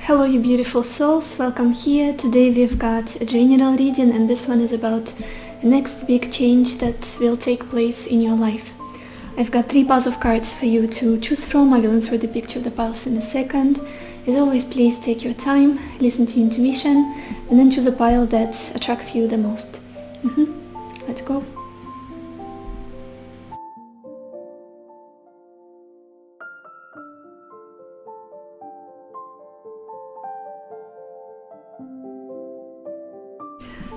Hello you beautiful souls, welcome here. Today we've got a general reading and this one is about the next big change that will take place in your life. I've got 3 piles of cards for you to choose from. I will insert the picture of the piles in a second. As always, please take your time, listen to your intuition, and then choose a pile that attracts you the most. Let's go.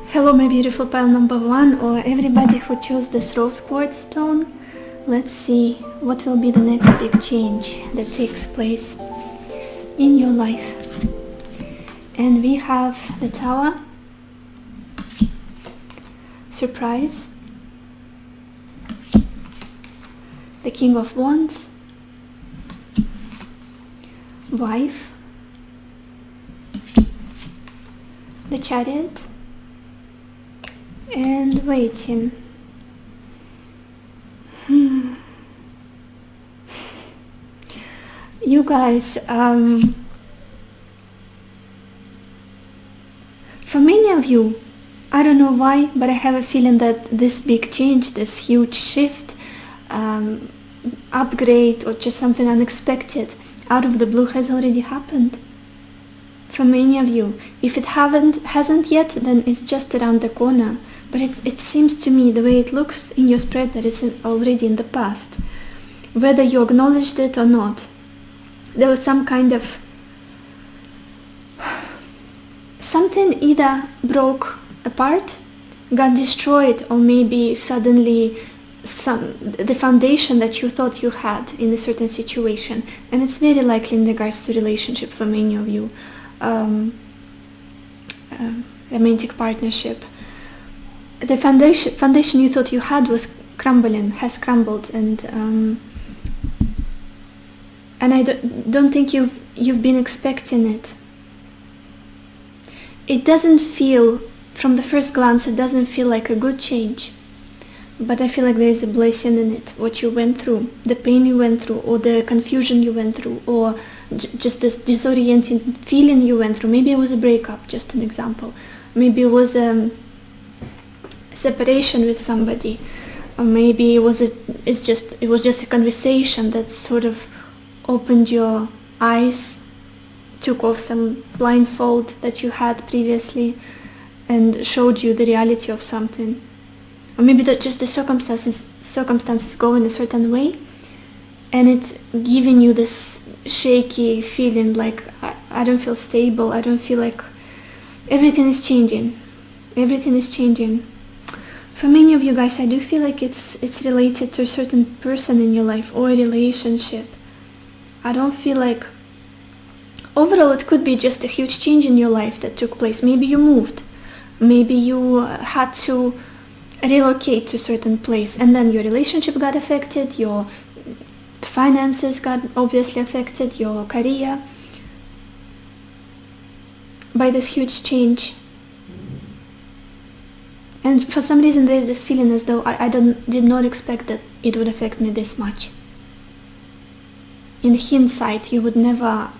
Hello my beautiful pile number 1, or everybody who chose this rose quartz stone. Let's see what will be the next big change that takes place in your life. And we have the Tower, surprise, the King of Wands, wife, the Chariot, and waiting. You guys, for many of you, I don't know why, but I have a feeling that this big change, this huge shift, upgrade, or just something unexpected out of the blue has already happened. For many of you, if it hasn't yet, then it's just around the corner. But it seems to me, the way it looks in your spread, that it's already in the past. Whether you acknowledged it or not, there was some kind of... something either broke apart, got destroyed, or maybe suddenly the foundation that you thought you had in a certain situation. And it's very likely in regards to relationship for many of you. Romantic partnership. The foundation you thought you had was crumbling, has crumbled, and I don't think you've been expecting it. It doesn't feel, from the first glance, it doesn't feel like a good change, but I feel like there is a blessing in it. What you went through, the pain you went through, or the confusion you went through, or just this disorienting feeling you went through. Maybe it was a breakup, just an example. Maybe it was separation with somebody, or maybe it was just a conversation that sort of opened your eyes, took off some blindfold that you had previously, and showed you the reality of something. Or maybe that just the circumstances go in a certain way, and it's giving you this shaky feeling, like I don't feel stable, I don't feel like everything is changing. Everything is changing. For many of you guys, I do feel like it's related to a certain person in your life or a relationship. I don't feel like... Overall, it could be just a huge change in your life that took place. Maybe you moved. Maybe you had to relocate to a certain place, and then your relationship got affected, your finances got obviously affected, your career, by this huge change. And for some reason there is this feeling as though I did not expect that it would affect me this much. In hindsight, you would never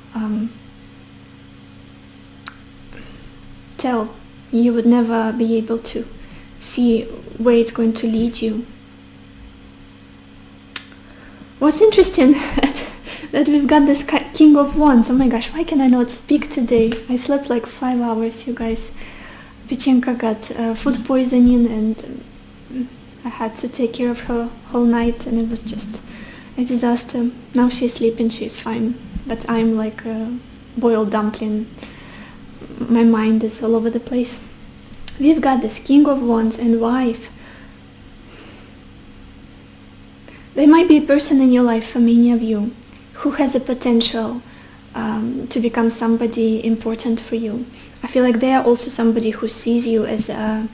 tell. You would never be able to see where it's going to lead you. What's interesting that we've got this King of Wands. Oh my gosh, why can I not speak today? I slept like 5 hours, you guys. Pechenka got food poisoning, and I had to take care of her whole night, and it was just a disaster. Now she's sleeping, she's fine, but I'm like a boiled dumpling. My mind is all over the place. We've got this King of Wands and wife. There might be a person in your life, for many of you, who has a potential to become somebody important for you. I feel like they are also somebody who sees you as a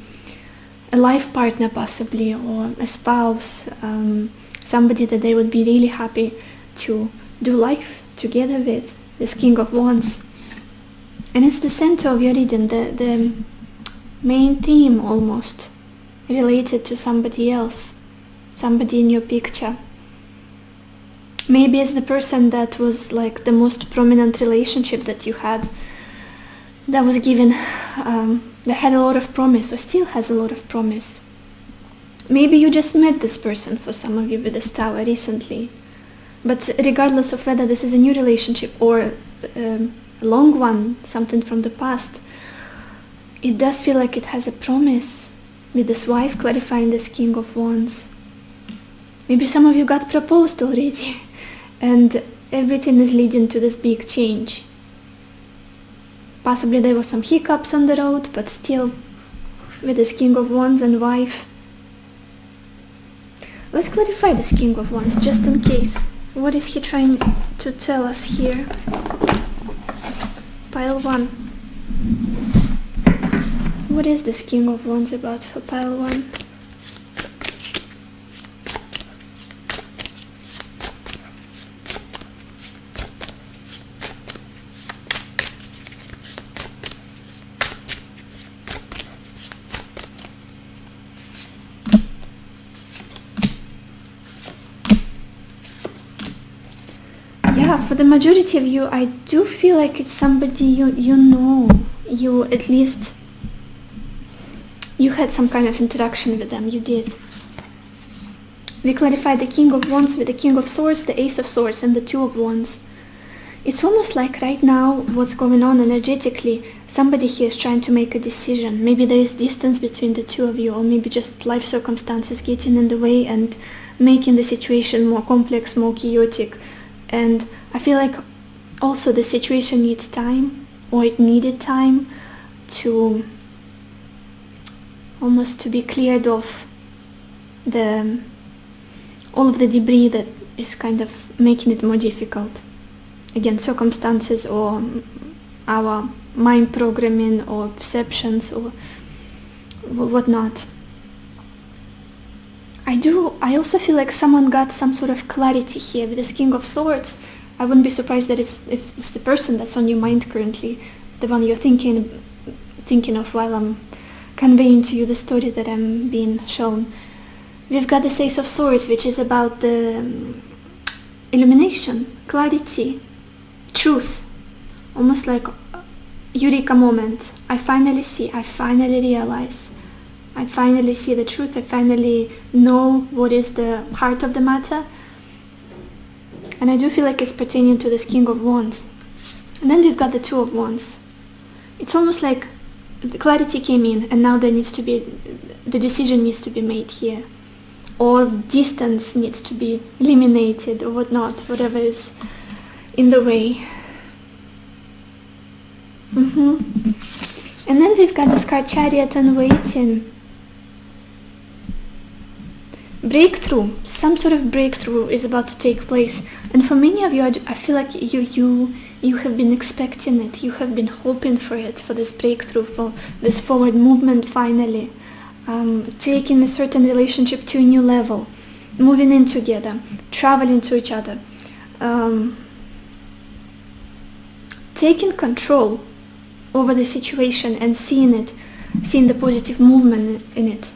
life partner possibly, or a spouse, somebody that they would be really happy to do life together with, this King of Wands. And it's the center of your reading, the main theme almost, related to somebody else, somebody in your picture. Maybe it's the person that was like the most prominent relationship that you had, that was given, that had a lot of promise or still has a lot of promise. Maybe you just met this person, for some of you with this tower, recently. But regardless of whether this is a new relationship or a long one, something from the past, it does feel like it has a promise, with this wife clarifying this King of Wands. Maybe some of you got proposed already and everything is leading to this big change. Possibly there were some hiccups on the road, but still, with this King of Wands and wife. Let's clarify this King of Wands, just in case. What is he trying to tell us here? Pile 1. What is this King of Wands about for pile 1? Yeah, for the majority of you, I do feel like it's somebody you know. You at least, you had some kind of interaction with them, you did. We clarified the King of Wands with the King of Swords, the Ace of Swords, and the Two of Wands. It's almost like right now, what's going on energetically, somebody here is trying to make a decision. Maybe there is distance between the two of you, or maybe just life circumstances getting in the way and making the situation more complex, more chaotic. And I feel like also the situation needs time, or it needed time to almost to be cleared of all of the debris that is kind of making it more difficult. Again, circumstances or our mind programming or perceptions or whatnot. I also feel like someone got some sort of clarity here with this King of Swords. I wouldn't be surprised that if it's the person that's on your mind currently, the one you're thinking of while I'm conveying to you the story that I'm being shown. We've got the Ace of Swords, which is about the illumination, clarity, truth, almost like eureka moment. I finally see, I finally realize. I finally see the truth, I finally know what is the heart of the matter. And I do feel like it's pertaining to this King of Wands. And then we've got the Two of Wands. It's almost like the clarity came in and now there needs to be, the decision needs to be made here. Or distance needs to be eliminated or whatnot, whatever is in the way. And then we've got this card Chariot and Waiting. Breakthrough, some sort of breakthrough is about to take place, and for many of you, I feel like you have been expecting it, you have been hoping for it, for this breakthrough, for this forward movement finally, taking a certain relationship to a new level, moving in together, traveling to each other, taking control over the situation and seeing the positive movement in it.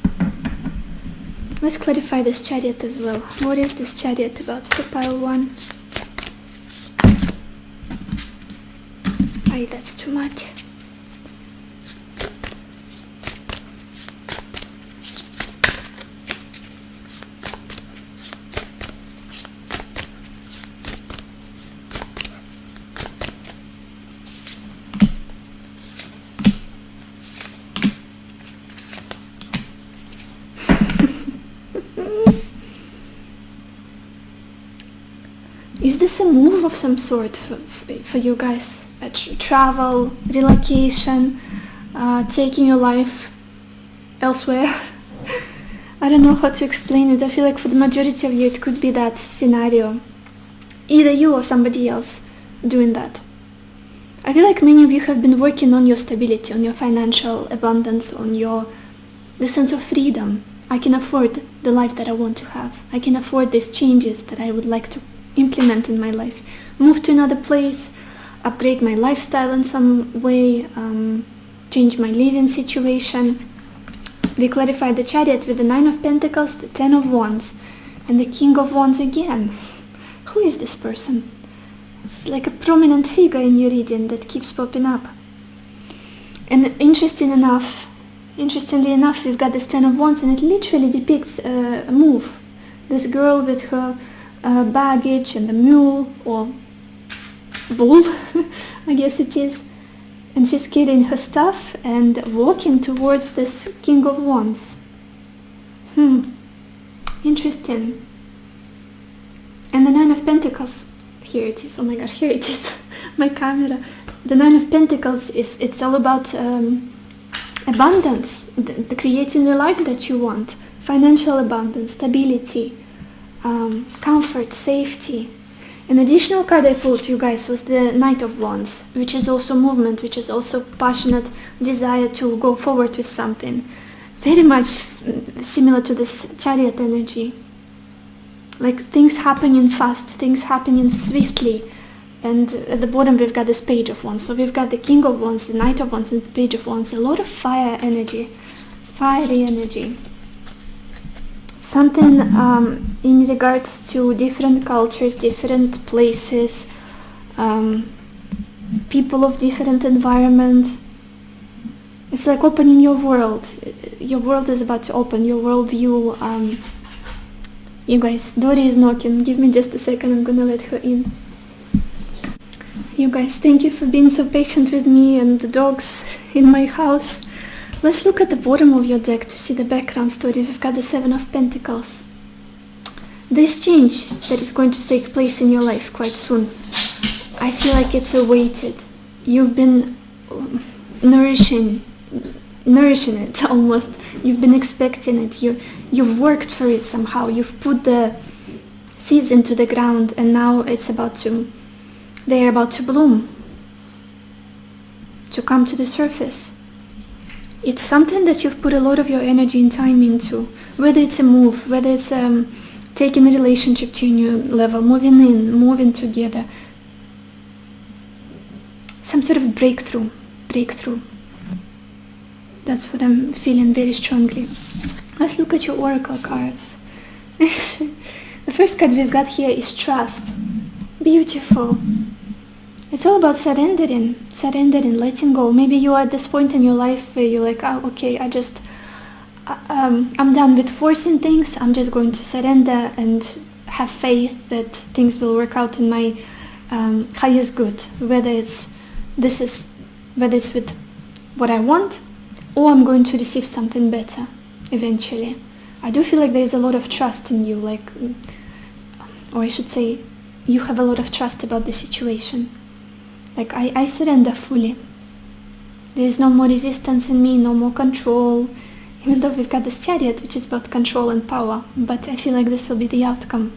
Let's clarify this Chariot as well. What is this Chariot about for pile 1? Aye, that's too much. Is this a move of some sort for you guys? Travel, relocation, taking your life elsewhere? I don't know how to explain it. I feel like for the majority of you it could be that scenario. Either you or somebody else doing that. I feel like many of you have been working on your stability, on your financial abundance, on the sense of freedom. I can afford the life that I want to have. I can afford these changes that I would like to implement in my life. Move to another place, upgrade my lifestyle in some way, change my living situation. We clarified the Chariot with the 9 of Pentacles, the 10 of Wands, and the King of Wands again, Who is this person? It's like a prominent figure in your reading that keeps popping up. And interestingly enough, we've got this Ten of Wands, and it literally depicts a move. This girl with her baggage and the mule, or bull, I guess it is. And she's carrying her stuff and walking towards this King of Wands. Interesting. And the Nine of Pentacles. Here it is. Oh my gosh, here it is. My camera. The Nine of Pentacles it's all about abundance, the creating the life that you want, financial abundance, stability, comfort, safety. An additional card I pulled, you guys, was the Knight of Wands, which is also movement, which is also passionate desire to go forward with something. Very much similar to this Chariot energy. Like things happening fast, things happening swiftly. And at the bottom we've got this Page of Wands. So we've got the King of Wands, the Knight of Wands, and the Page of Wands. A lot of fire energy, fiery energy. Something in regards to different cultures, different places, people of different environment. It's like opening your world. Your world is about to open, your worldview. You guys, Dory is knocking. Give me just a second, I'm gonna let her in. You guys, thank you for being so patient with me and the dogs in my house. Let's look at the bottom of your deck to see the background story. We've got the Seven of Pentacles. This change that is going to take place in your life quite soon, I feel like it's awaited. You've been nourishing it almost. You've been expecting it. You've worked for it somehow. You've put the seeds into the ground, and now they're about to bloom, to come to the surface. It's something that you've put a lot of your energy and time into, whether it's a move, whether it's taking a relationship to a new level, moving together. Some sort of breakthrough. That's what I'm feeling very strongly. Let's look at your oracle cards. The first card we've got here is Trust. Beautiful. It's all about surrendering, letting go. Maybe you are at this point in your life where you're like, oh, okay, I'm done with forcing things. I'm just going to surrender and have faith that things will work out in my highest good. Whether it's with what I want, or I'm going to receive something better eventually. I do feel like there's a lot of trust in you, or I should say, you have a lot of trust about the situation. Like, I surrender fully. There is no more resistance in me, no more control. Even though we've got this Chariot, which is about control and power. But I feel like this will be the outcome.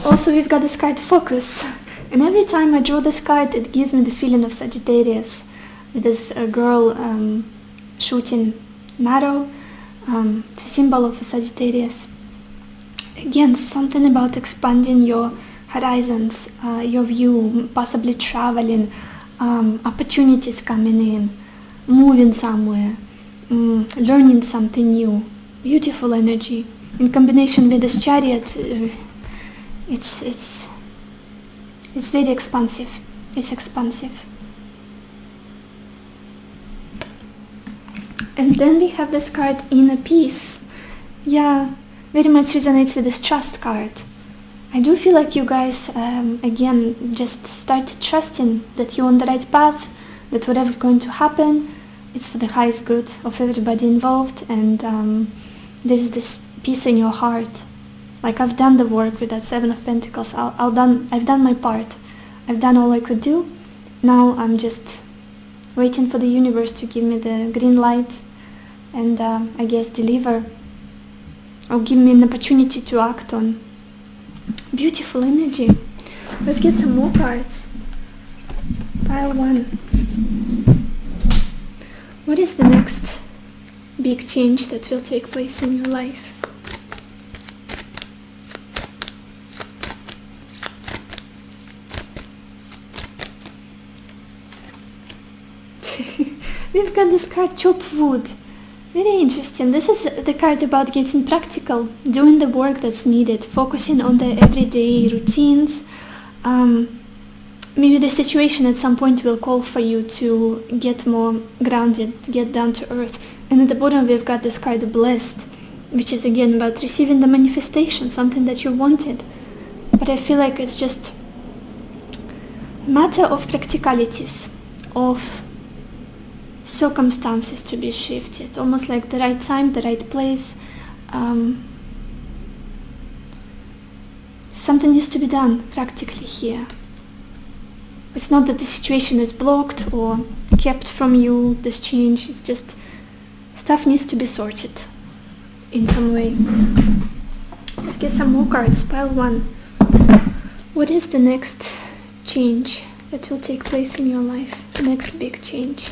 Also, we've got this card Focus. And every time I draw this card, it gives me the feeling of Sagittarius. With this girl shooting an arrow. It's a symbol of a Sagittarius. Again, something about expanding your horizons, your view, possibly traveling, opportunities coming in, moving somewhere, learning something new. Beautiful energy. In combination with this Chariot, it's very expansive. It's expansive. And then we have this card Inner Peace. Yeah, very much resonates with this Trust card. I do feel like you guys, again, just started trusting that you're on the right path, that whatever's going to happen, it's for the highest good of everybody involved, and there's this peace in your heart. Like, I've done the work with that Seven of Pentacles. I've done my part. I've done all I could do. Now I'm just waiting for the universe to give me the green light and I guess deliver, or give me an opportunity to act on. Beautiful energy. Let's get some more cards. Pile 1. What is the next big change that will take place in your life? We've got this card Chop Wood. Very interesting. This is the card about getting practical, doing the work that's needed, focusing on the everyday routines. Maybe the situation at some point will call for you to get more grounded, get down to earth. And at the bottom we've got this card blessed, which is again about receiving the manifestation, something that you wanted. But I feel like it's just a matter of practicalities, of circumstances to be shifted, almost like the right time, the right place. Something needs to be done practically here. It's not that the situation is blocked or kept from you, this change. It's just stuff needs to be sorted in some way. Let's get some more cards. Pile 1. What is the next change that will take place in your life? The next big change.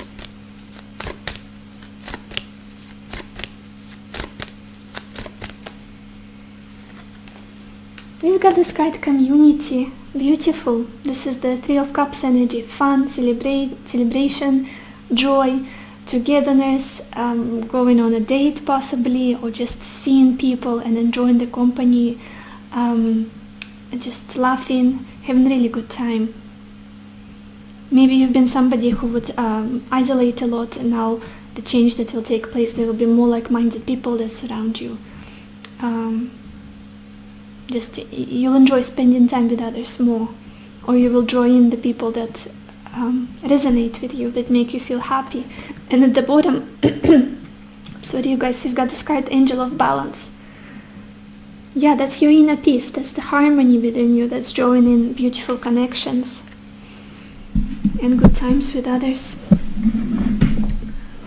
We've got this card community. Beautiful. This is the Three of Cups energy. Fun, celebration, joy, togetherness, going on a date possibly, or just seeing people and enjoying the company, just laughing, having a really good time. Maybe you've been somebody who would isolate a lot, and now the change that will take place, there will be more like-minded people that surround you. Just you'll enjoy spending time with others more, or you will draw in the people that resonate with you, that make you feel happy. And at the bottom, sorry you guys, we've got this card Angel of Balance. Yeah, that's your inner peace, that's the harmony within you, that's drawing in beautiful connections and good times with others.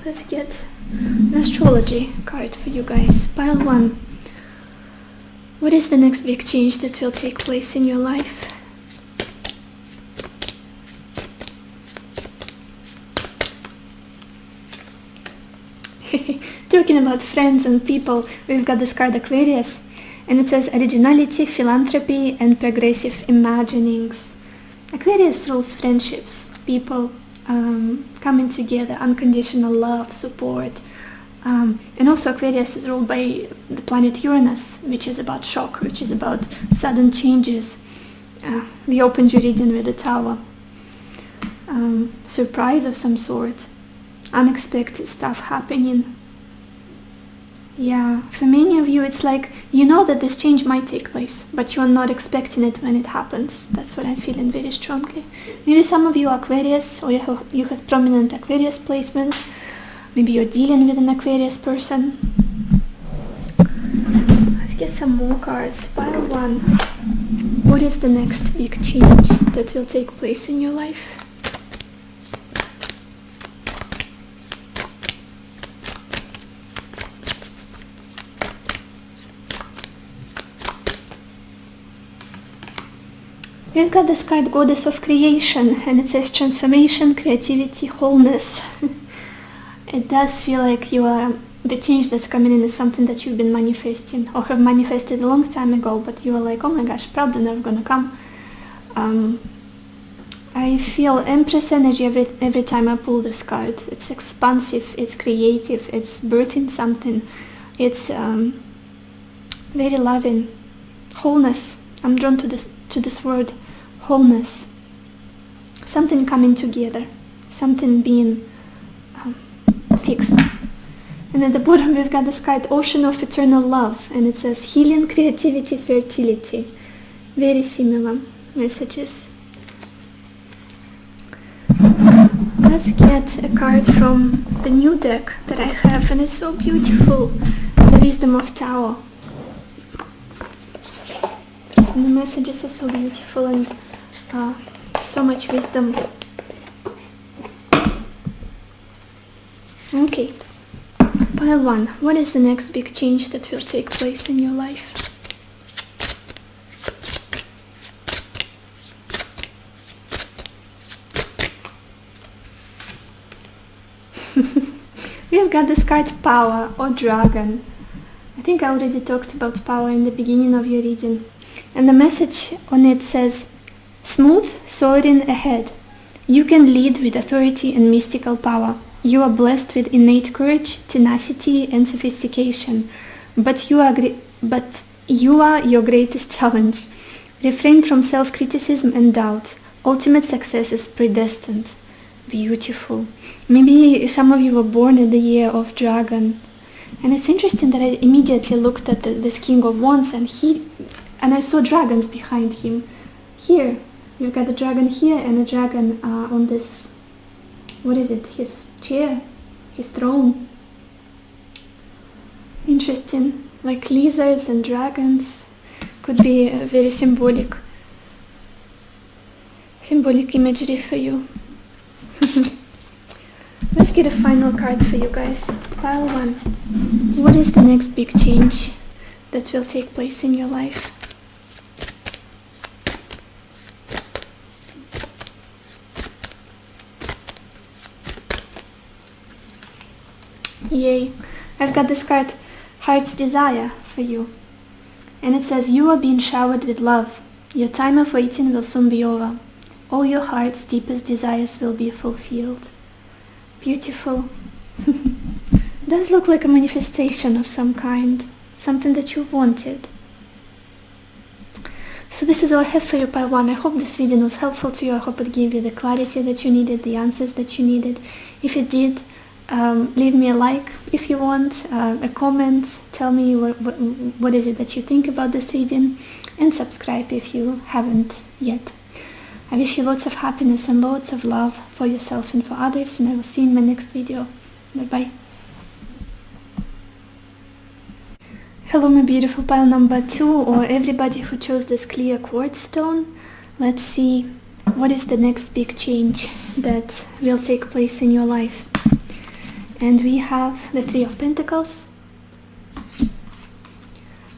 Let's get an astrology card for you guys. Pile 1. What is the next big change that will take place in your life? Talking about friends and people, we've got this card Aquarius, and it says originality, philanthropy, and progressive imaginings. Aquarius rules friendships, people coming together, unconditional love, support. And also Aquarius is ruled by the planet Uranus, which is about shock, which is about sudden changes. We opened your reading with the Tower. Surprise of some sort, unexpected stuff happening. Yeah, for many of you it's like you know that this change might take place, but you are not expecting it when it happens. That's what I'm feeling very strongly. Maybe some of you are Aquarius, or you have prominent Aquarius placements. Maybe you're dealing with an Aquarius person. Let's get some more cards. Pile 1. What is the next big change that will take place in your life? We've got this card Goddess of Creation, and it says transformation, creativity, wholeness. It does feel like the change that's coming in is something that you've been manifesting or have manifested a long time ago, but you are like, oh my gosh, probably never gonna come. I feel Empress energy every time I pull this card. It's expansive, it's creative, it's birthing something. It's very loving. Wholeness. I'm drawn to this word, wholeness. Something coming together, something being fixed. And at the bottom we've got this card Ocean of Eternal Love, and it says healing, creativity, fertility. Very similar messages. Let's get a card from the new deck that I have, and it's so beautiful. The Wisdom of Tao. And the messages are so beautiful, and so much wisdom. Okay, pile 1. What is the next big change that will take place in your life? We have got this card Power or Dragon. I think I already talked about power in the beginning of your reading. And the message on it says, smooth soaring ahead. You can lead with authority and mystical power. You are blessed with innate courage, tenacity, and sophistication, but you are your greatest challenge. Refrain from self-criticism and doubt. Ultimate success is predestined. Beautiful. Maybe some of you were born in the year of dragon. And it's interesting that I immediately looked at this King of Wands and I saw dragons behind him. Here, you've got a dragon here and a dragon on this, what is it, his chair, his throne. Interesting, like lizards and dragons. Could be a very symbolic imagery for you. Let's get a final card for you guys. Pile 1. What is the next big change that will take place in your life? Yay. I've got this card, Heart's Desire, for you. And it says, you are being showered with love. Your time of waiting will soon be over. All your heart's deepest desires will be fulfilled. Beautiful. Does look like a manifestation of some kind. Something that you wanted. So this is all I have for you, pile 1. I hope this reading was helpful to you. I hope it gave you the clarity that you needed, the answers that you needed. If it did, leave me a like if you want, a comment, tell me what is it that you think about this reading, and subscribe if you haven't yet. I wish you lots of happiness and lots of love for yourself and for others, and I will see you in my next video. Bye bye. Hello my beautiful pile number 2, or everybody who chose this clear quartz stone. Let's see what is the next big change that will take place in your life. And we have the 3 of Pentacles,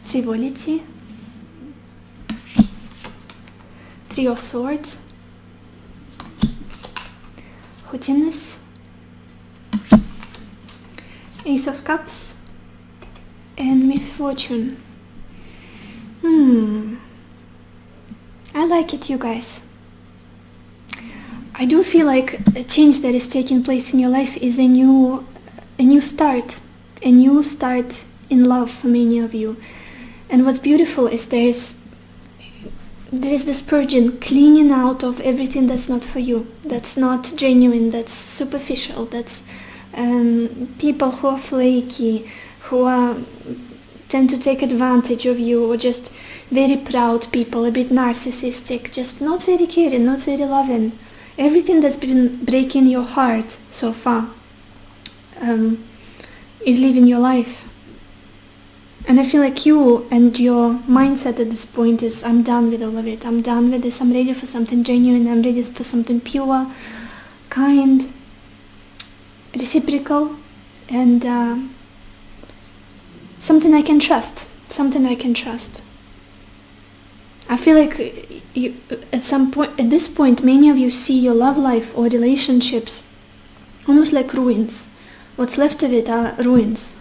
Frivolity, 3 of Swords, Haughtiness, Ace of Cups, and Misfortune. I like it, you guys. I do feel like a change that is taking place in your life is a new start in love for many of you. And what's beautiful is there is this purging, cleaning out of everything that's not for you, that's not genuine, that's superficial, that's people who are flaky, who tend to take advantage of you, or just very proud people, a bit narcissistic, just not very caring, not very loving. Everything that's been breaking your heart so far is leaving your life. And I feel like you and your mindset at this point is, I'm done with all of it. I'm done with this. I'm ready for something genuine. I'm ready for something pure, kind, reciprocal, and something I can trust. Something I can trust. I feel like at this point, many of you see your love life or relationships almost like ruins. What's left of it are ruins.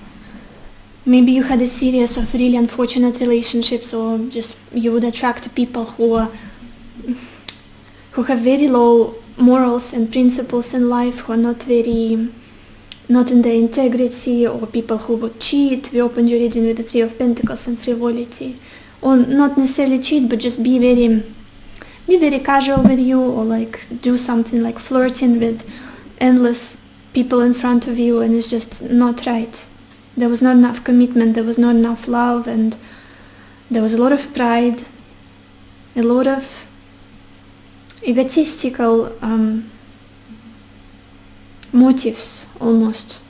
Maybe you had a series of really unfortunate relationships, or just you would attract people who have very low morals and principles in life, who are not in their integrity, or people who would cheat. We opened your reading with the 3 of Pentacles and Frivolity. Or not necessarily cheat, but just be very casual with you, or like do something like flirting with endless people in front of you, and it's just not right. There was not enough commitment, there was not enough love, and there was a lot of pride, a lot of egotistical motives almost.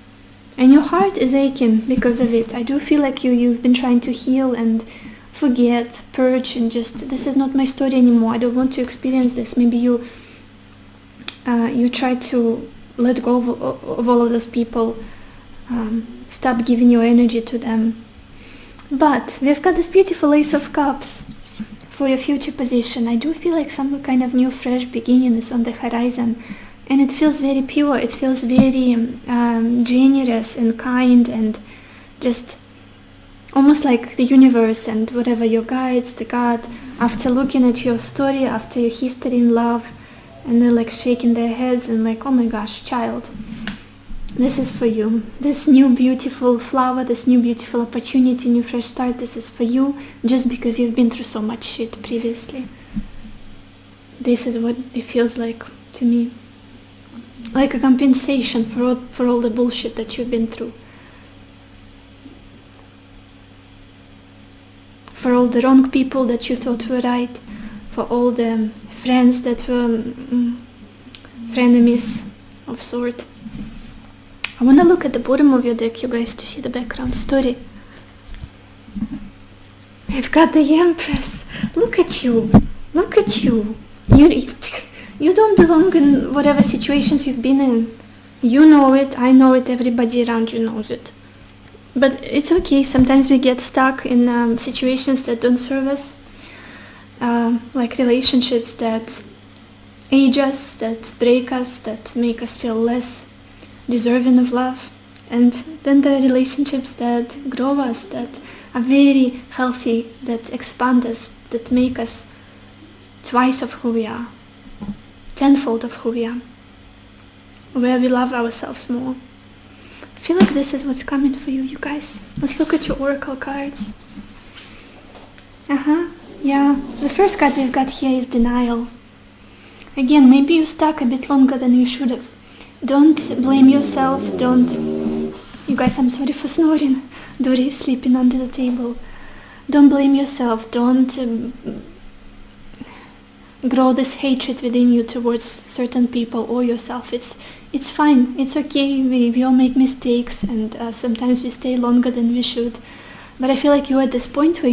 And your heart is aching because of it. I do feel like you've been trying to heal and forget, purge, and just, this is not my story anymore. I don't want to experience this. Maybe you try to let go of all of those people, stop giving your energy to them. But we've got this beautiful Ace of Cups for your future position. I do feel like some kind of new fresh beginning is on the horizon, and it feels very pure. It feels very generous and kind, and just almost like the universe and whatever your guides, the God, after looking at your story, after your history in love, and they're like shaking their heads and like, oh my gosh, child, This is for you. This new beautiful flower, this new beautiful opportunity, new fresh start, this is for you just because you've been through so much shit previously. This is what it feels like to me. Like a compensation for all the bullshit that you've been through. For all the wrong people that you thought were right. For all the friends that were frenemies of sort. I want to look at the bottom of your deck, you guys, to see the background story. You've got the Empress. Look at you. Look at you. You don't belong in whatever situations you've been in. You know it, I know it, everybody around you knows it. But it's okay, sometimes we get stuck in situations that don't serve us. Like relationships that age us, that break us, that make us feel less deserving of love. And then there are relationships that grow us, that are very healthy, that expand us, that make us twice of who we are, tenfold of who we are, where we love ourselves more. I feel like this is what's coming for you, you guys. Let's look at your oracle cards. Yeah, the first card we've got here is denial. Again, maybe you stuck a bit longer than you should have. Don't blame yourself, you guys, I'm sorry for snoring. Dory is sleeping under the table. Don't blame yourself, don't grow this hatred within you towards certain people or yourself. It's fine, it's okay, we all make mistakes, and sometimes we stay longer than we should. But I feel like you're at this point where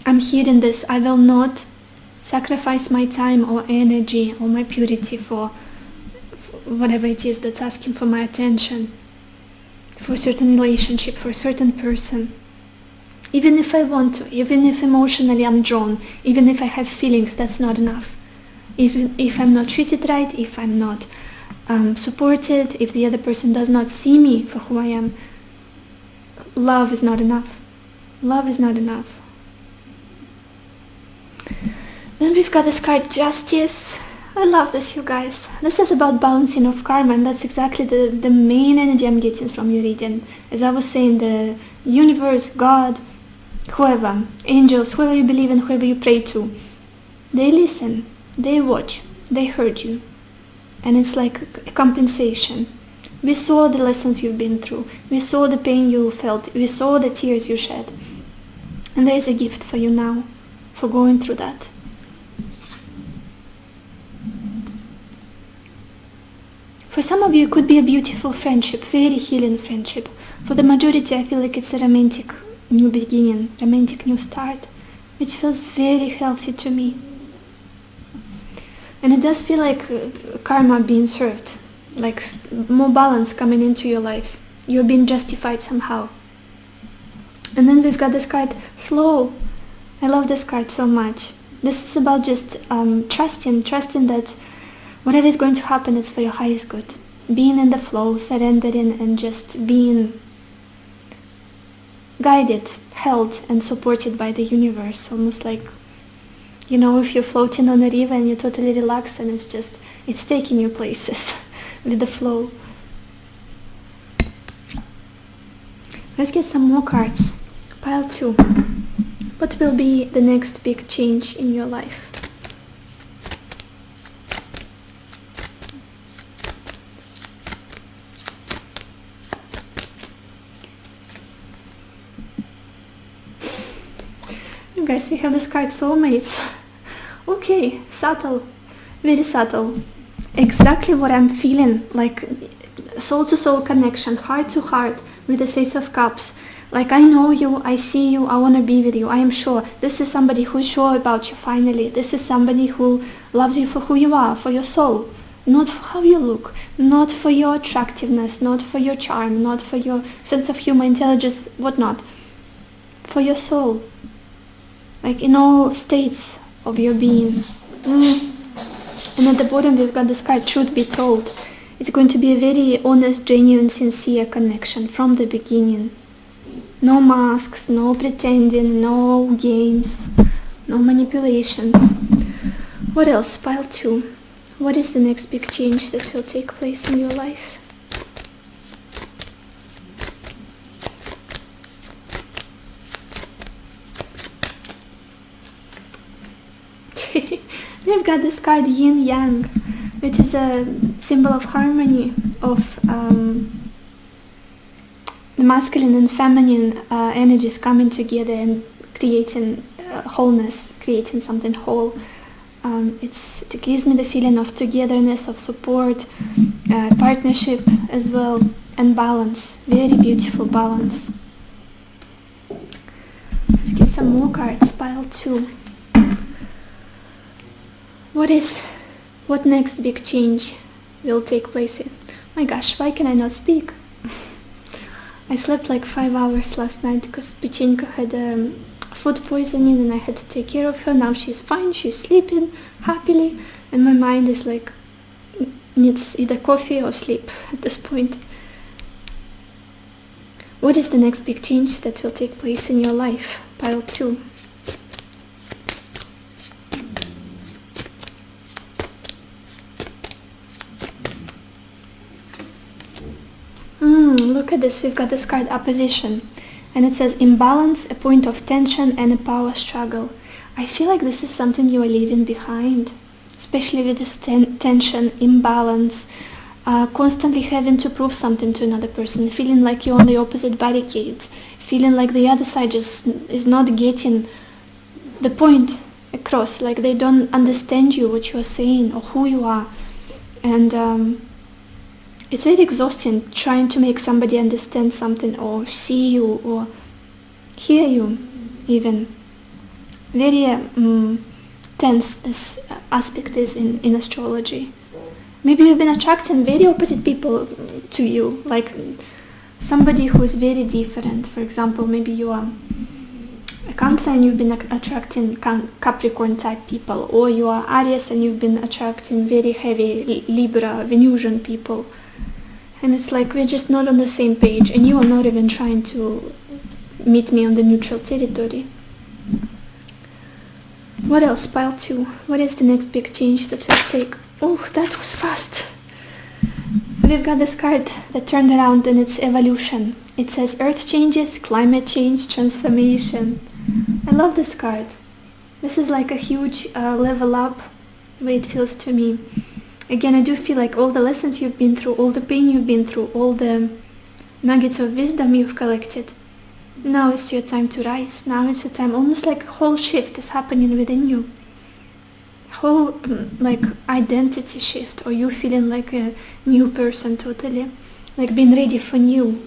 I'm hearing this, I will not sacrifice my time or energy or my purity for whatever it is that's asking for my attention, for a certain relationship, for a certain person. Even if I want to, even if emotionally I'm drawn, even if I have feelings, that's not enough. Even if I'm not treated right, if I'm not supported, if the other person does not see me for who I am, love is not enough. Love is not enough. Then we've got this card, Justice. I love this, you guys. This is about balancing of karma, and that's exactly the main energy I'm getting from your reading. As I was saying, the universe, God, whoever, angels, whoever you believe in, whoever you pray to, they listen, they watch, they heard you. And it's like a compensation. We saw the lessons you've been through. We saw the pain you felt. We saw the tears you shed. And there is a gift for you now, for going through that. For some of you, it could be a beautiful friendship, very healing friendship. For the majority, I feel like it's a romantic new beginning, romantic new start, which feels very healthy to me. And it does feel like karma being served, like more balance coming into your life. You're being justified somehow. And then we've got this card, Flow. I love this card so much. This is about just trusting that whatever is going to happen is for your highest good. Being in the flow, surrendering, and just being guided, held, and supported by the universe. Almost like, you know, if you're floating on a river and you're totally relaxed and it's taking you places with the flow. Let's get some more cards. Pile 2. What will be the next big change in your life? You guys, we have this card, Soulmates. Okay, subtle, very subtle. Exactly what I'm feeling, like soul-to-soul connection, heart-to-heart with the Ace of Cups. Like, I know you, I see you, I want to be with you. I am sure this is somebody who's sure about you finally. This is somebody who loves you for who you are, for your soul. Not for how you look, not for your attractiveness, not for your charm, not for your sense of humor, intelligence, whatnot. For your soul. Like in all states of your being. And at the bottom we've got this card, Truth Be Told. It's going to be a very honest, genuine, sincere connection from the beginning. No masks, no pretending, no games, no manipulations. What else? Pile 2. What is the next big change that will take place in your life? We've got this card Yin Yang, which is a symbol of harmony, of the masculine and feminine energies coming together and creating wholeness, creating something whole. It gives me the feeling of togetherness, of support, partnership as well, and balance. Very beautiful balance. Let's get some more cards. Pile 2. What next big change will take place here? My gosh, why can I not speak? I slept like 5 hours last night because Pechenka had food poisoning and I had to take care of her. Now she's fine, she's sleeping happily, and my mind is like, needs either coffee or sleep at this point. What is the next big change that will take place in your life? Pile 2. Look at this, we've got this card Opposition, and it says imbalance, a point of tension and a power struggle. I feel like this is something you are leaving behind, especially with this tension, imbalance, constantly having to prove something to another person, feeling like you're on the opposite barricade, feeling like the other side just is not getting the point across, like they don't understand you, what you are saying or who you are. And it's very exhausting trying to make somebody understand something or see you or hear you even. Very tense this aspect is in astrology. Maybe you've been attracting very opposite people to you, like somebody who is very different. For example, maybe you are a Cancer and you've been attracting Capricorn type people, or you are Aries and you've been attracting very heavy Libra, Venusian people. And it's like we're just not on the same page, and you are not even trying to meet me on the neutral territory. What else? Pile 2. What is the next big change that will take? Oh, that was fast. We've got this card that turned around and it's evolution. It says earth changes, climate change, transformation. I love this card. This is like a huge level up, the way it feels to me. Again, I do feel like all the lessons you've been through, all the pain you've been through, all the nuggets of wisdom you've collected, now is your time to rise. Now is your time, almost like a whole shift is happening within you. Whole like identity shift, or you feeling like a new person totally, like being ready for new.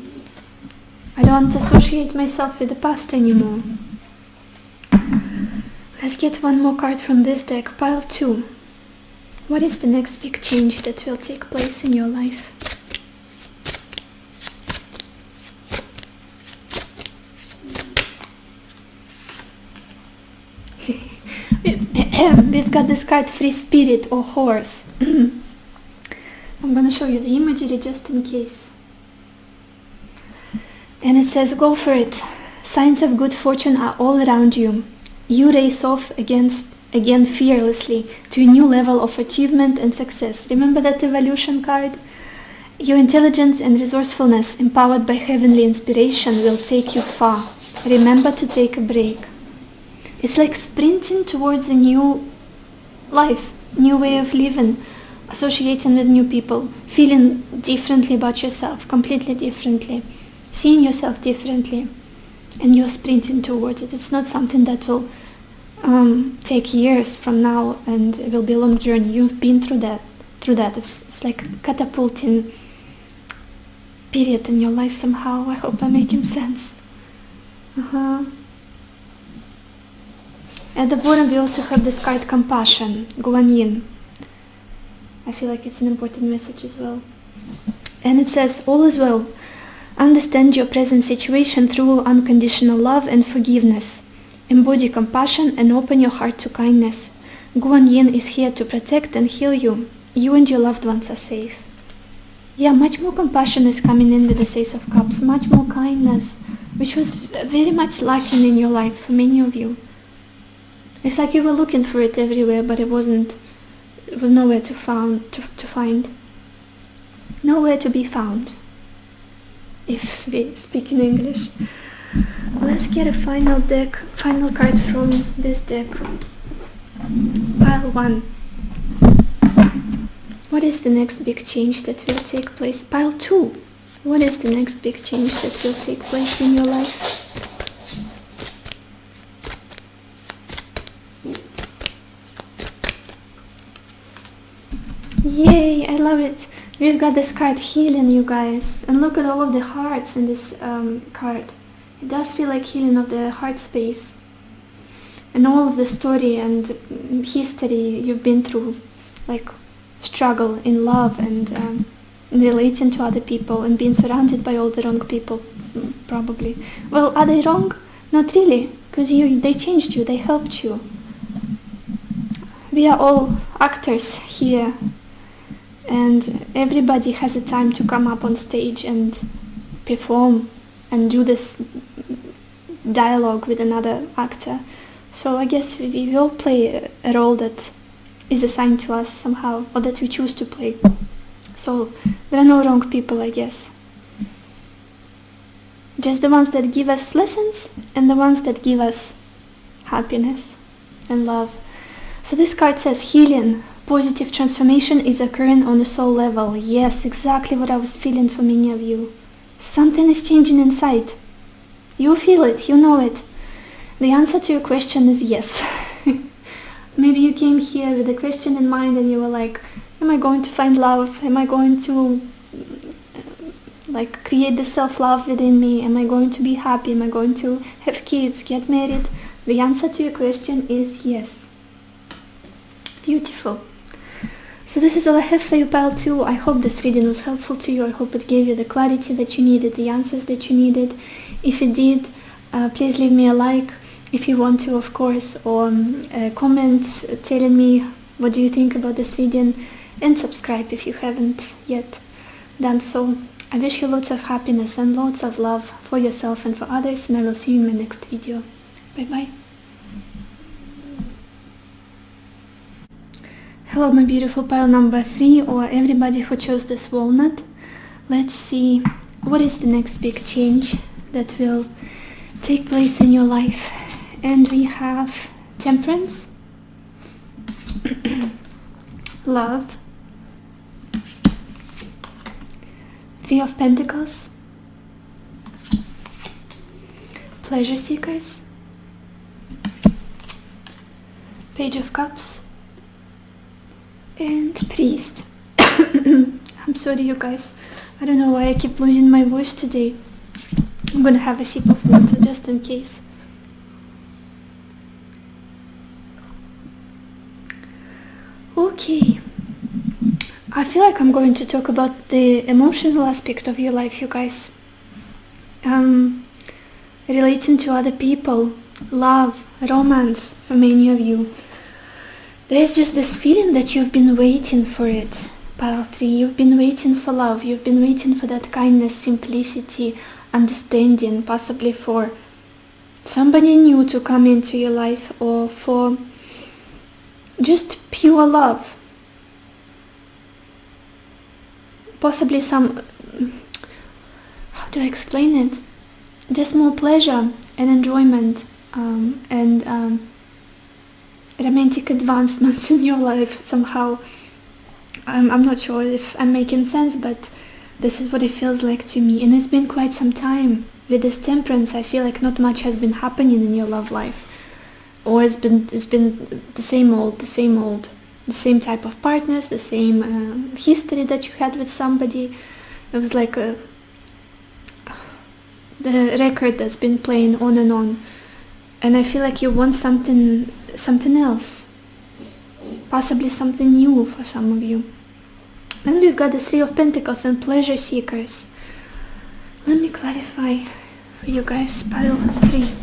I don't associate myself with the past anymore. Let's get one more card from this deck. Pile 2. What is the next big change that will take place in your life? We've got this card Free Spirit or Horse. I'm gonna show you the imagery just in case. And it says, go for it. Signs of good fortune are all around you. You race off again fearlessly to a new level of achievement and success. Remember that evolution card? Your intelligence and resourcefulness, empowered by heavenly inspiration, will take you far. Remember to take a break. It's like sprinting towards a new life, new way of living, associating with new people, feeling differently about yourself, completely differently, seeing yourself differently, and you're sprinting towards it. It's not something that will take years from now, and it will be a long journey. You've been through that. It's like catapulting period in your life somehow. I hope I'm making sense. At the bottom we also have this card Compassion, Guanyin. I feel like it's an important message as well. And it says, all is well. Understand your present situation through unconditional love and forgiveness. Embody compassion and open your heart to kindness. Guanyin is here to protect and heal you. You and your loved ones are safe. Yeah, much more compassion is coming in with the Ace of Cups, much more kindness, which was very much lacking in your life for many of you. It's like you were looking for it everywhere, but it wasn't was nowhere to find. Nowhere to be found, if we speak in English. Let's get a final card from this deck. Pile 1. What is the next big change that will take place? Pile 2. What is the next big change that will take place in your life? Yay, I love it. We've got this card healing, you guys. And look at all of the hearts in this card. It does feel like healing of the heart space. And all of the story and history you've been through, like struggle in love and relating to other people and being surrounded by all the wrong people, probably. Well, are they wrong? Not really, because they changed you, they helped you. We are all actors here, and everybody has a time to come up on stage and perform and do this dialogue with another actor. So I guess we all play a role that is assigned to us somehow, or that we choose to play. So there are no wrong people, I guess. Just the ones that give us lessons and the ones that give us happiness and love. So this card says healing, positive transformation is occurring on a soul level. Yes, exactly what I was feeling for many of you. Something is changing inside. You feel it, you know it. The answer to your question is yes. Maybe you came here with a question in mind and you were like, am I going to find love? Am I going to create the self-love within me? Am I going to be happy? Am I going to have kids, get married? The answer to your question is yes. Beautiful. So this is all I have for you, pile 2. I hope this reading was helpful to you. I hope it gave you the clarity that you needed, the answers that you needed. If it did, please leave me a like if you want to, of course, or a comment telling me what do you think about this reading, and subscribe if you haven't yet done so. I wish you lots of happiness and lots of love for yourself and for others, and I will see you in my next video. Bye bye. Hello my beautiful pile number 3, or everybody who chose this walnut. Let's see what is the next big change that will take place in your life. And we have temperance, love, 3 of Pentacles, pleasure seekers, Page of Cups, and priest. I'm sorry you guys, I don't know why I keep losing my voice today. I'm gonna have a sip of water just in case. Okay, I feel like I'm going to talk about the emotional aspect of your life, you guys. Relating to other people, love, romance for many of you. There's just this feeling that you've been waiting for it, pile 3. You've been waiting for love, you've been waiting for that kindness, simplicity, understanding, possibly for somebody new to come into your life, or for just pure love. Possibly some, how do I explain it? Just more pleasure and enjoyment and romantic advancements in your life somehow. I'm not sure if I'm making sense, but this is what it feels like to me. And it's been quite some time. With this temperance, I feel like not much has been happening in your love life. Or it's been the same old, the same type of partners, the same history that you had with somebody. It was like the record that's been playing on and on. And I feel like you want something else, possibly something new for some of you. Then we've got the 3 of Pentacles and pleasure seekers. Let me clarify for you guys, pile 3.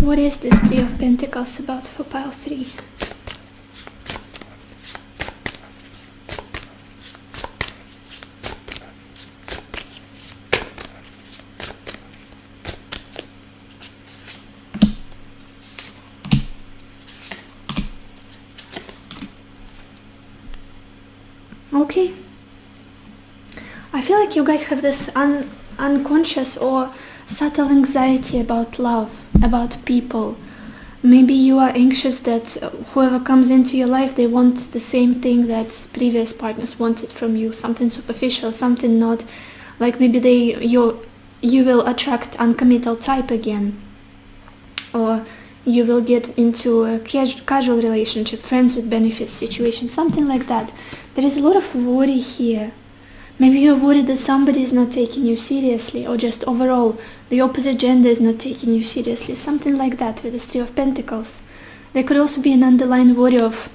What is this 3 of Pentacles about for pile 3? Okay. I feel like you guys have this unconscious or subtle anxiety about love, about people. Maybe you are anxious that whoever comes into your life, they want the same thing that previous partners wanted from you, something superficial, something not, like maybe you will attract uncommittal type again, or you will get into a casual relationship, friends with benefits situation, something like that. There is a lot of worry here. Maybe you're worried that somebody is not taking you seriously, or just overall the opposite gender is not taking you seriously, something like that with the Three of Pentacles. There could also be an underlying worry of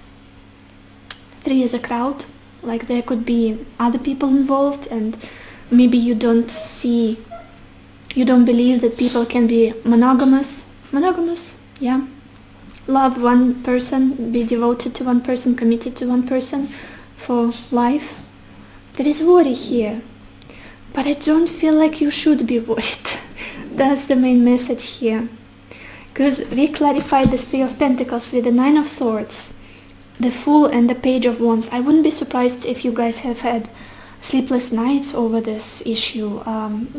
three as a crowd, like there could be other people involved, and maybe you don't believe that people can be monogamous, yeah, love one person, be devoted to one person, committed to one person for life. There is worry here, but I don't feel like you should be worried. That's the main message here, because we clarified the Three of Pentacles with the Nine of Swords, the Fool and the Page of Wands. I wouldn't be surprised if you guys have had sleepless nights over this issue,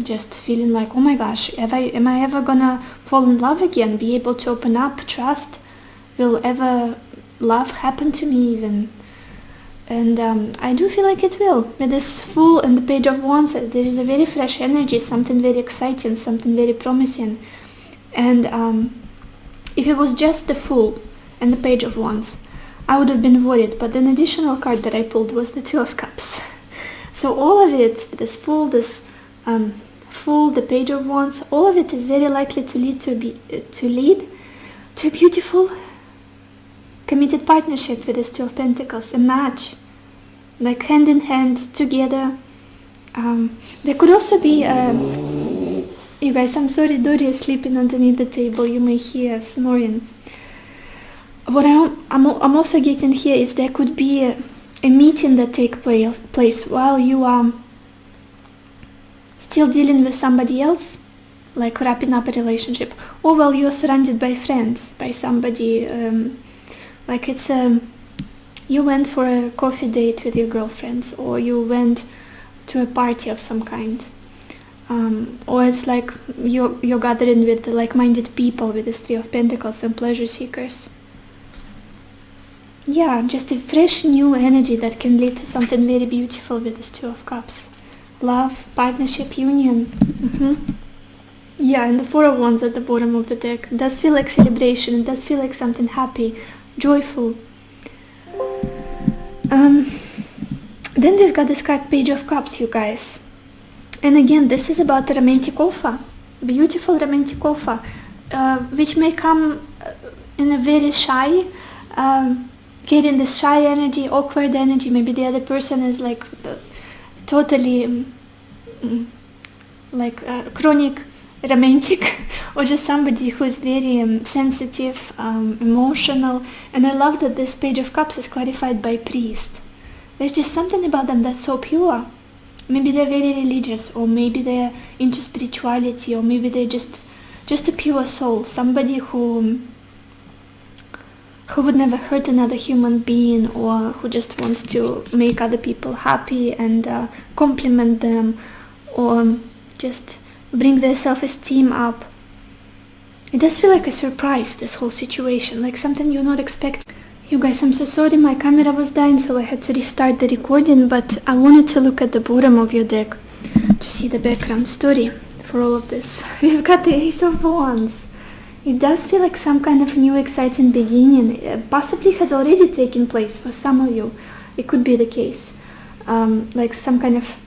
just feeling like, oh my gosh, am I ever gonna fall in love again, be able to open up, trust, will ever love happen to me even? And I do feel like it will. With this Fool and the Page of Wands, there is a very fresh energy, something very exciting, something very promising. And if it was just the Fool and the Page of Wands, I would have been worried, but an additional card that I pulled was the Two of Cups. So all of it, this Fool, the Page of Wands, all of it is very likely to lead to a beautiful committed partnership with this Two of Pentacles, a match, like hand in hand, together. There could also be, you guys, I'm sorry, Dory is sleeping underneath the table, you may hear snoring. What I'm also getting here is there could be a meeting that takes place while you are still dealing with somebody else, like wrapping up a relationship, or while you're surrounded by friends, by somebody, like it's you went for a coffee date with your girlfriends, or you went to a party of some kind, or it's like you're gathering with like-minded people with this Three of Pentacles and pleasure seekers. Yeah, just a fresh new energy that can lead to something very beautiful with this Two of Cups. Love, partnership, union. Yeah, and the Four of Wands at the bottom of the deck. It does feel like celebration. It does feel like something happy, joyful. Then we've got this card, Page of Cups, you guys. And again, this is about a romantic offer. Beautiful romantic offer, which may come in a very shy, getting this shy energy, awkward energy. Maybe the other person is like totally chronic romantic, or just somebody who is very sensitive, emotional. And I love that this Page of Cups is clarified by priest. There's just something about them that's so pure. Maybe they're very religious, or maybe they're into spirituality, or maybe they're just a pure soul, somebody who would never hurt another human being, or who just wants to make other people happy and compliment them, or just bring their self-esteem up. It does feel like a surprise, this whole situation, like something you're not expecting. You guys, I'm so sorry, my camera was dying, so I had to restart the recording, but I wanted to look at the bottom of your deck to see the background story for all of this. We've got the Ace of Wands. It does feel like some kind of new exciting beginning, possibly has already taken place for some of you. It could be the case, like some kind of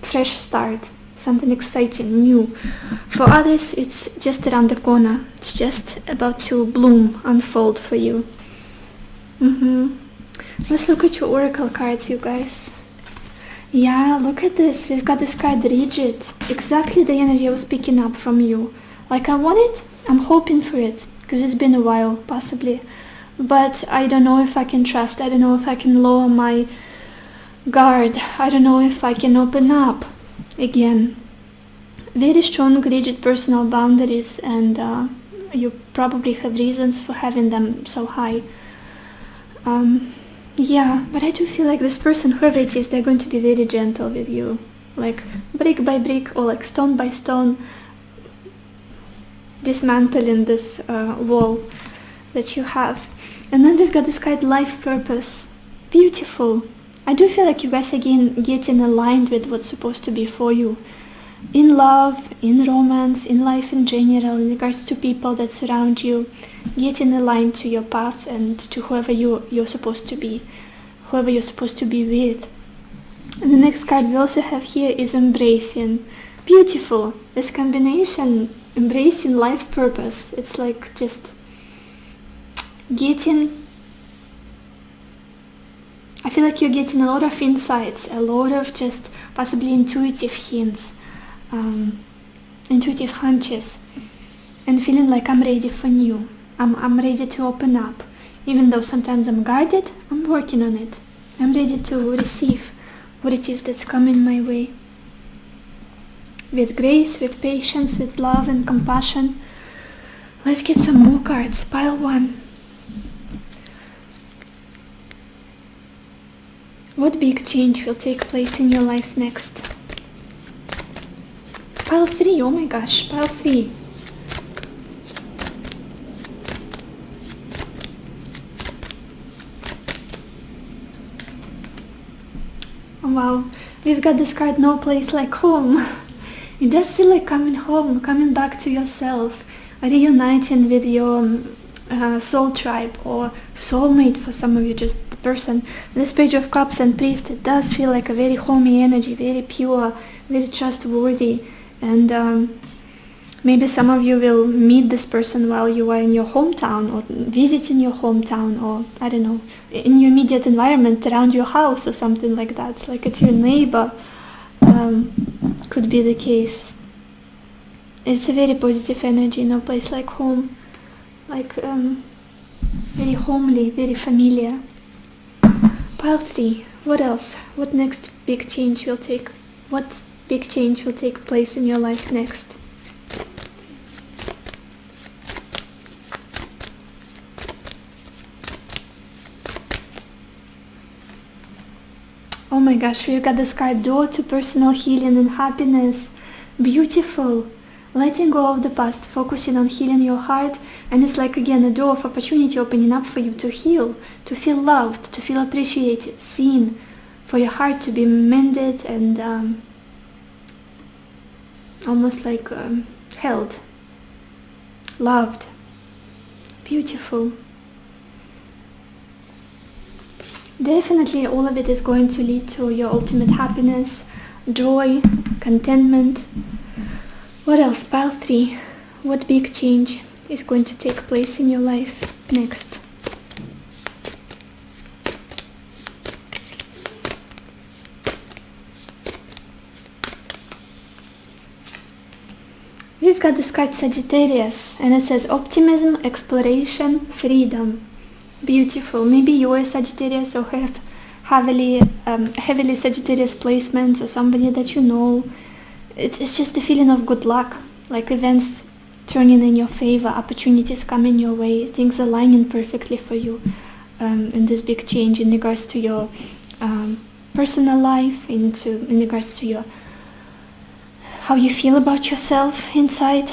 fresh start, something exciting, new. For others, it's just around the corner. It's just about to bloom, unfold for you. Let's look at your oracle cards, you guys. Yeah, look at this. We've got this card, Rigid. Exactly the energy I was picking up from you. Like, I want it, I'm hoping for it, because it's been a while, possibly. But I don't know if I can trust. I don't know if I can lower my guard. I don't know if I can open up again. Very strong, rigid personal boundaries, and you probably have reasons for having them so high. Yeah, but I do feel like this person, whoever it is, they're going to be very gentle with you. Like brick by brick or like stone by stone, dismantling this wall that you have. And then we've got this kind of life purpose. Beautiful. I do feel like you guys again getting aligned with what's supposed to be for you. In love, in romance, in life in general, in regards to people that surround you, getting aligned to your path and to whoever you're supposed to be, whoever you're supposed to be with. And the next card we also have here is embracing. Beautiful. This combination, embracing life purpose. It's like just getting, I feel like you're getting a lot of insights, a lot of just possibly intuitive hints, intuitive hunches, and feeling like I'm ready for new. I'm ready to open up. Even though sometimes I'm guarded, I'm working on it. I'm ready to receive what it is that's coming my way. With grace, with patience, with love and compassion. Let's get some more cards. Pile 1. What big change will take place in your life next? Pile 3, oh my gosh, pile 3. Wow, we've got this card, no place like home. It does feel like coming home, coming back to yourself, reuniting with your soul tribe or soulmate for some of you, just the person. This Page of Cups and Priest, it does feel like a very homey energy, very pure, very trustworthy. And maybe some of you will meet this person while you are in your hometown or visiting your hometown, or I don't know, in your immediate environment around your house or something like that, like it's your neighbor. Could be the case. It's a very positive energy, no place like home, like very homely, very familiar. Pile 3, what else? What next big change will take? What big change will take place in your life next? Oh my gosh, we got this card, door to personal healing and happiness. Beautiful. Letting go of the past, focusing on healing your heart, and it's like again a door of opportunity opening up for you to heal, to feel loved, to feel appreciated, seen, for your heart to be mended and almost like held, loved. Beautiful. Definitely all of it is going to lead to your ultimate happiness, joy, contentment. What else? Pile 3. What big change is going to take place in your life next? We've got this card Sagittarius, and it says optimism, exploration, freedom. Beautiful. Maybe you are Sagittarius or have heavily Sagittarius placements, or somebody that you know. It's just a feeling of good luck, like events turning in your favor, opportunities coming your way, things aligning perfectly for you in this big change in regards to your personal life, in regards to your how you feel about yourself inside.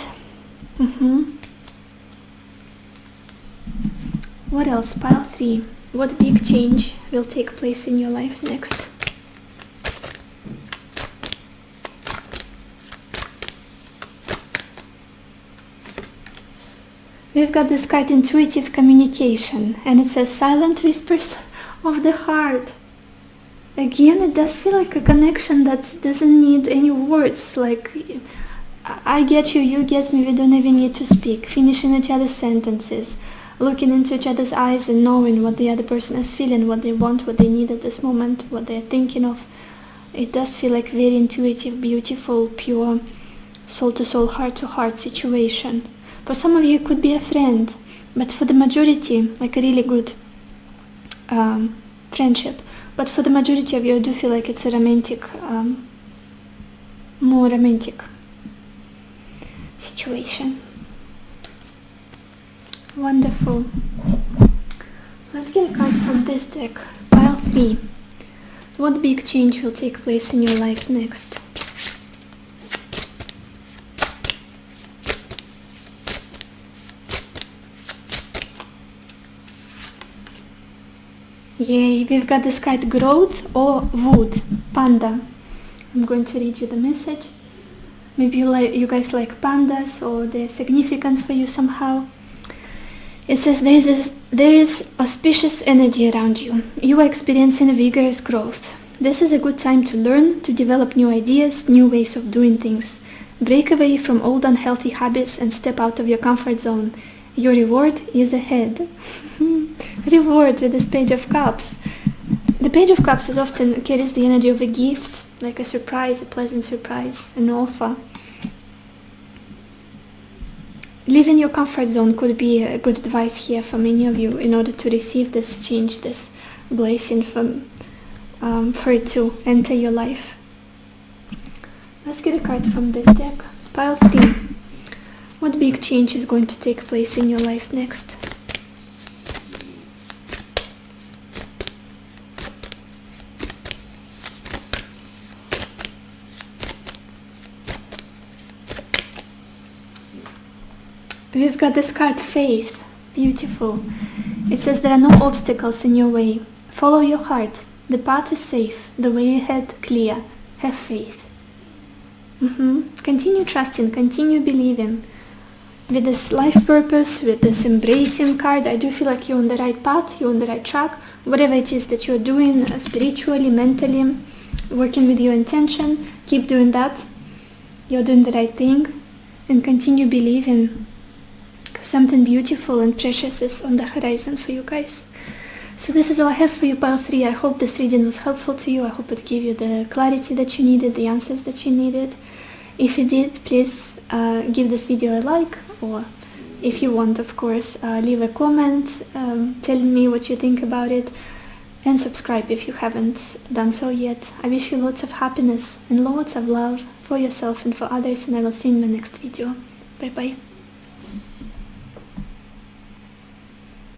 What else? Pile 3. What big change will take place in your life next? We've got this card, intuitive communication, and it says silent whispers of the heart. Again, it does feel like a connection that doesn't need any words, like I get you, you get me, we don't even need to speak, finishing each other's sentences, looking into each other's eyes and knowing what the other person is feeling, what they want, what they need at this moment, what they're thinking of. It does feel like very intuitive, beautiful, pure, soul-to-soul, heart-to-heart situation. For some of you, it could be a friend, but for the majority, like a really good friendship. But for the majority of you, I do feel like it's a romantic, more romantic situation. Wonderful. Let's get a card from this deck. Pile 3. What big change will take place in your life next? Yay, we've got this card, growth or wood, panda. I'm going to read you the message. Maybe you guys like pandas, or they're significant for you somehow. It says there is auspicious energy around you. You are experiencing vigorous growth. This is a good time to learn, to develop new ideas, new ways of doing things. Break away from old unhealthy habits and step out of your comfort zone. Your reward is ahead. Reward with this Page of Cups. The Page of Cups is often carries the energy of a gift, like a surprise, a pleasant surprise, an offer. Leaving your comfort zone could be a good advice here for many of you in order to receive this change, this blessing for it to enter your life. Let's get a card from this deck. Pile 3. What big change is going to take place in your life next? We've got this card, Faith. Beautiful. It says there are no obstacles in your way. Follow your heart. The path is safe. The way ahead clear. Have faith. Continue trusting. Continue believing. With this life purpose, with this embracing card, I do feel like you're on the right path. You're on the right track. Whatever it is that you're doing spiritually, mentally, working with your intention, keep doing that. You're doing the right thing. And continue believing. Something beautiful and precious is on the horizon for you guys. So this is all I have for you, pile 3. I hope this reading was helpful to you. I hope it gave you the clarity that you needed, the answers that you needed. If it did, please give this video a like, or if you want, of course, leave a comment telling me what you think about it, and subscribe if you haven't done so yet. I wish you lots of happiness and lots of love for yourself and for others, and I will see you in my next video. Bye bye.